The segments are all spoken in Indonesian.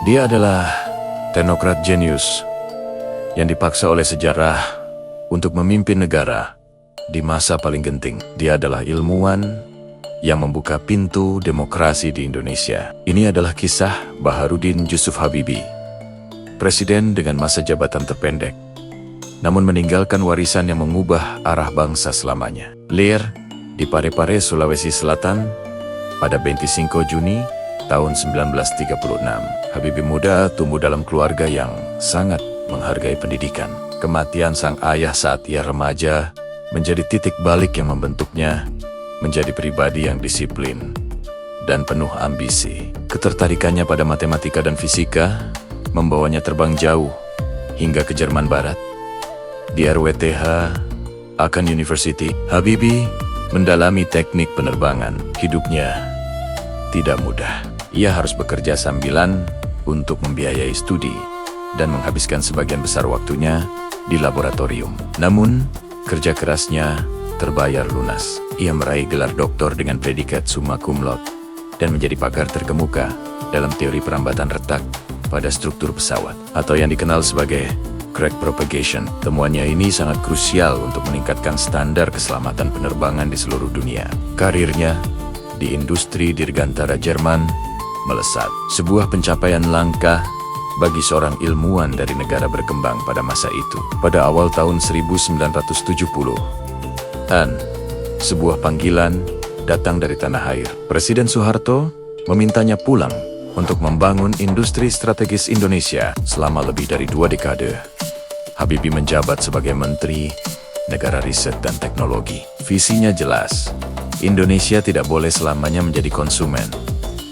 Dia adalah teknokrat jenius yang dipaksa oleh sejarah untuk memimpin negara di masa paling genting. Dia adalah ilmuwan yang membuka pintu demokrasi di Indonesia. Ini adalah kisah Baharudin Jusuf Habibie, presiden dengan masa jabatan terpendek, namun meninggalkan warisan yang mengubah arah bangsa selamanya. Lahir di Parepare, Sulawesi Selatan pada 25 Juni tahun 1936. Habibie muda tumbuh dalam keluarga yang sangat menghargai pendidikan. Kematian sang ayah saat ia remaja menjadi titik balik yang membentuknya menjadi pribadi yang disiplin dan penuh ambisi. Ketertarikannya pada matematika dan fisika membawanya terbang jauh hingga ke Jerman Barat. Di RWTH Aachen University, Habibie mendalami teknik penerbangan. Hidupnya tidak mudah. Ia harus bekerja sambilan untuk membiayai studi dan menghabiskan sebagian besar waktunya di laboratorium. Namun, kerja kerasnya terbayar lunas. Ia meraih gelar doktor dengan predikat summa cum laude dan menjadi pakar terkemuka dalam teori perambatan retak pada struktur pesawat, atau yang dikenal sebagai crack propagation. Temuannya ini sangat krusial untuk meningkatkan standar keselamatan penerbangan di seluruh dunia. Karirnya di industri dirgantara Jerman melesat, sebuah pencapaian langka bagi seorang ilmuwan dari negara berkembang pada masa itu. Pada awal tahun 1970-an, sebuah panggilan datang dari tanah air. Presiden Soeharto memintanya pulang untuk membangun industri strategis Indonesia selama lebih dari 2 dekade. Habibie menjabat sebagai Menteri Negara Riset dan Teknologi. Visinya jelas, Indonesia tidak boleh selamanya menjadi konsumen,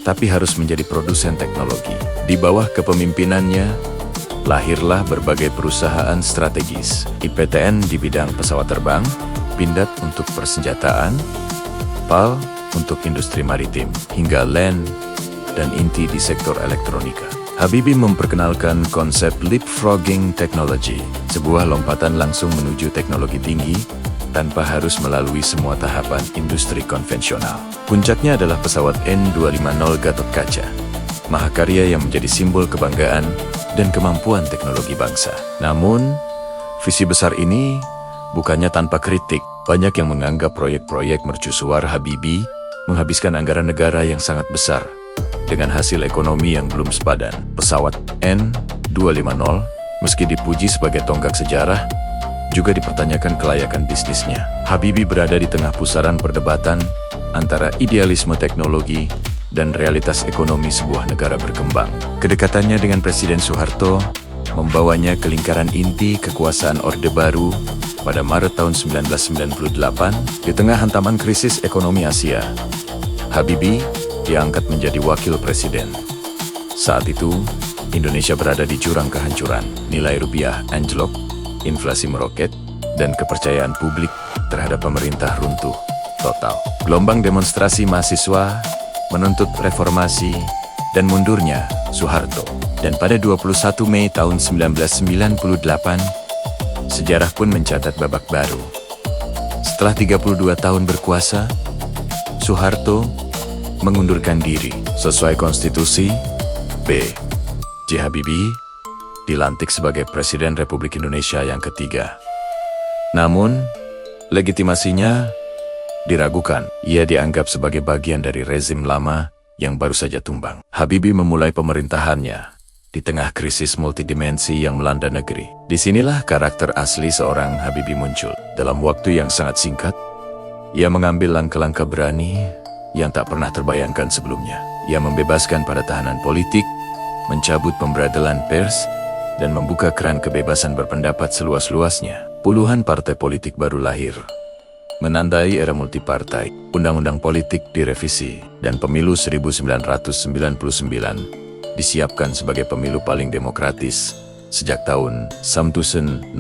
tapi harus menjadi produsen teknologi. Di bawah kepemimpinannya, lahirlah berbagai perusahaan strategis. IPTN di bidang pesawat terbang, Pindad untuk persenjataan, PAL untuk industri maritim, hingga LEN dan INTI di sektor elektronika. Habibie memperkenalkan konsep leapfrogging technology, sebuah lompatan langsung menuju teknologi tinggi tanpa harus melalui semua tahapan industri konvensional. Puncaknya adalah pesawat N250 Gatotkaca, mahakarya yang menjadi simbol kebanggaan dan kemampuan teknologi bangsa. Namun, visi besar ini bukannya tanpa kritik. Banyak yang menganggap proyek-proyek mercusuar Habibie menghabiskan anggaran negara yang sangat besar dengan hasil ekonomi yang belum sepadan. Pesawat N250, meski dipuji sebagai tonggak sejarah, juga dipertanyakan kelayakan bisnisnya. Habibie berada di tengah pusaran perdebatan antara idealisme teknologi dan realitas ekonomi sebuah negara berkembang. Kedekatannya dengan Presiden Soeharto membawanya ke lingkaran inti kekuasaan Orde Baru pada Maret tahun 1998 di tengah hantaman krisis ekonomi Asia. Habibie diangkat menjadi wakil presiden. Saat itu, Indonesia berada di jurang kehancuran. Nilai rupiah anjlok, inflasi meroket, dan kepercayaan publik terhadap pemerintah runtuh total. Gelombang demonstrasi mahasiswa menuntut reformasi dan mundurnya Soeharto. Dan pada 21 Mei tahun 1998, sejarah pun mencatat babak baru. Setelah 32 tahun berkuasa, Soeharto mengundurkan diri. Sesuai konstitusi, B.J. Habibie dilantik sebagai Presiden Republik Indonesia yang ketiga. Namun, legitimasinya diragukan. Ia dianggap sebagai bagian dari rezim lama yang baru saja tumbang. Habibie memulai pemerintahannya di tengah krisis multidimensi yang melanda negeri. Disinilah karakter asli seorang Habibie muncul. Dalam waktu yang sangat singkat, ia mengambil langkah-langkah berani yang tak pernah terbayangkan sebelumnya. Ia membebaskan para tahanan politik, mencabut pemberadalan pers, dan membuka keran kebebasan berpendapat seluas-luasnya. Puluhan partai politik baru lahir, menandai era multipartai. Undang-undang politik direvisi, dan pemilu 1999 disiapkan sebagai pemilu paling demokratis sejak tahun 1955.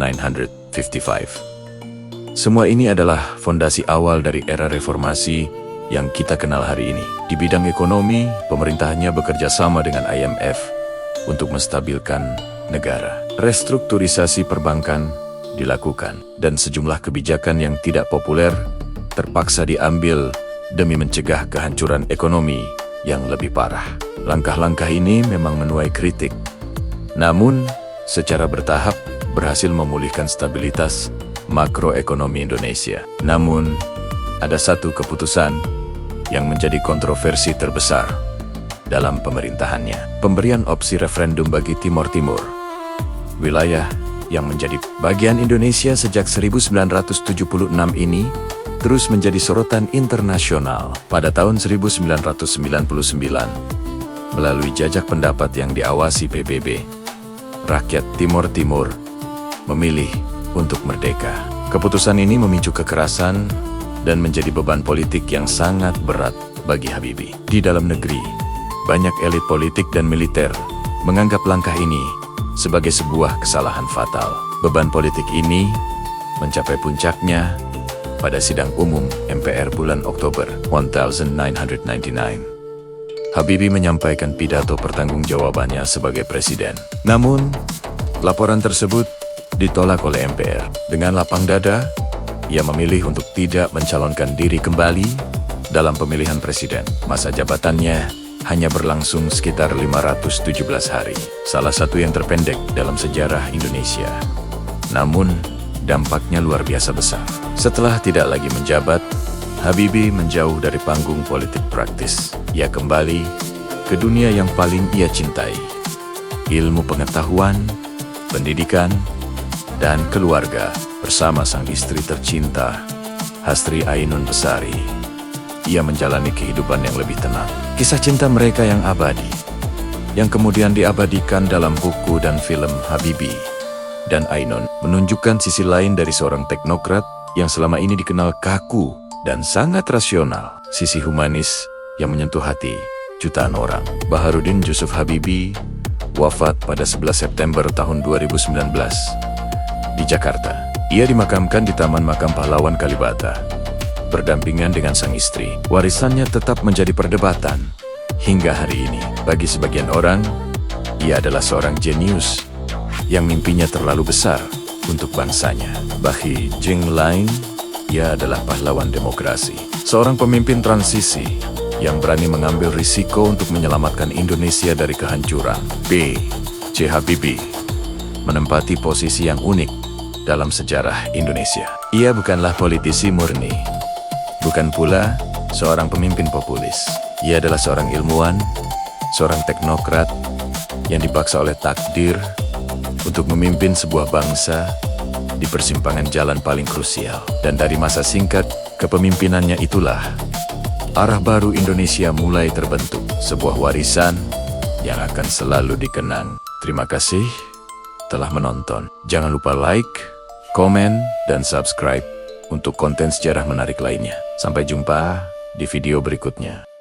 Semua ini adalah fondasi awal dari era reformasi yang kita kenal hari ini. Di bidang ekonomi, pemerintahannya bekerja sama dengan IMF untuk menstabilkan negara. Restrukturisasi perbankan dilakukan, dan sejumlah kebijakan yang tidak populer terpaksa diambil demi mencegah kehancuran ekonomi yang lebih parah. Langkah-langkah ini memang menuai kritik. Namun, secara bertahap berhasil memulihkan stabilitas makroekonomi Indonesia. Namun, ada satu keputusan yang menjadi kontroversi terbesar dalam pemerintahannya. Pemberian opsi referendum bagi Timor Timur, wilayah yang menjadi bagian Indonesia sejak 1976 ini, terus menjadi sorotan internasional. Pada tahun 1999, melalui jajak pendapat yang diawasi PBB, rakyat Timor Timur memilih untuk merdeka. Keputusan ini memicu kekerasan dan menjadi beban politik yang sangat berat bagi Habibie. Di dalam negeri, banyak elit politik dan militer menganggap langkah ini sebagai sebuah kesalahan fatal. Beban politik ini mencapai puncaknya pada sidang umum MPR bulan Oktober 1999. Habibie menyampaikan pidato pertanggungjawabannya sebagai presiden. Namun, laporan tersebut ditolak oleh MPR. Dengan lapang dada, ia memilih untuk tidak mencalonkan diri kembali dalam pemilihan presiden. Masa jabatannya hanya berlangsung sekitar 517 hari, salah satu yang terpendek dalam sejarah Indonesia. Namun, dampaknya luar biasa besar. Setelah tidak lagi menjabat, Habibie menjauh dari panggung politik praktis. Ia kembali ke dunia yang paling ia cintai, ilmu pengetahuan, pendidikan, dan keluarga bersama sang istri tercinta, Hastri Ainun Besari. Ia menjalani kehidupan yang lebih tenang. Kisah cinta mereka yang abadi, yang kemudian diabadikan dalam buku dan film Habibie dan Ainun, menunjukkan sisi lain dari seorang teknokrat yang selama ini dikenal kaku dan sangat rasional. Sisi humanis yang menyentuh hati jutaan orang. Baharudin Jusuf Habibie wafat pada 11 September tahun 2019 di Jakarta. Ia dimakamkan di Taman Makam Pahlawan Kalibata, berdampingan dengan sang istri. Warisannya tetap menjadi perdebatan hingga hari ini. Bagi sebagian orang, ia adalah seorang jenius yang mimpinya terlalu besar untuk bangsanya. Bagi Jing lain, ia adalah pahlawan demokrasi. Seorang pemimpin transisi yang berani mengambil risiko untuk menyelamatkan Indonesia dari kehancuran. B.J. Habibie menempati posisi yang unik dalam sejarah Indonesia. Ia bukanlah politisi murni, bukan pula seorang pemimpin populis. Ia adalah seorang ilmuwan, seorang teknokrat yang dipaksa oleh takdir untuk memimpin sebuah bangsa di persimpangan jalan paling krusial. Dan dari masa singkat kepemimpinannya itulah arah baru Indonesia mulai terbentuk, sebuah warisan yang akan selalu dikenang. Terima kasih telah menonton. Jangan lupa like, komen, dan subscribe untuk konten sejarah menarik lainnya. Sampai jumpa di video berikutnya.